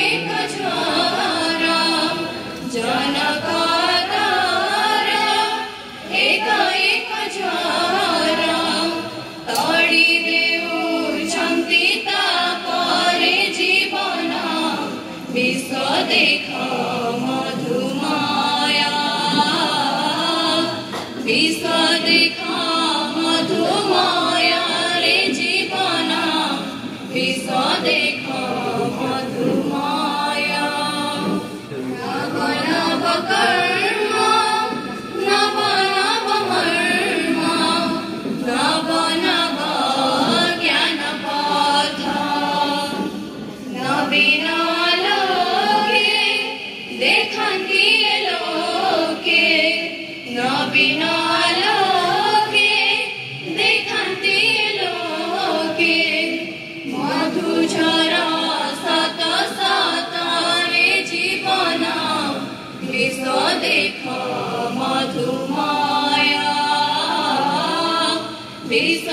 एक ज्वारा जनकातारा एक ज्वारा तड़ी देउछन्ति तापरे जीवन विश्व देख मधुमाया विश्व देख मधुमाया रे जीवन विश्व देख मधुमाया नव नव कर्म नव नव मर्म नव नव ज्ञान पथ नवीन लोके देखन्ति लोके नवीन लोके देखन्ति लोके मधुझरा सत सत रे जीवन विश्व देख मधुमाया विश्व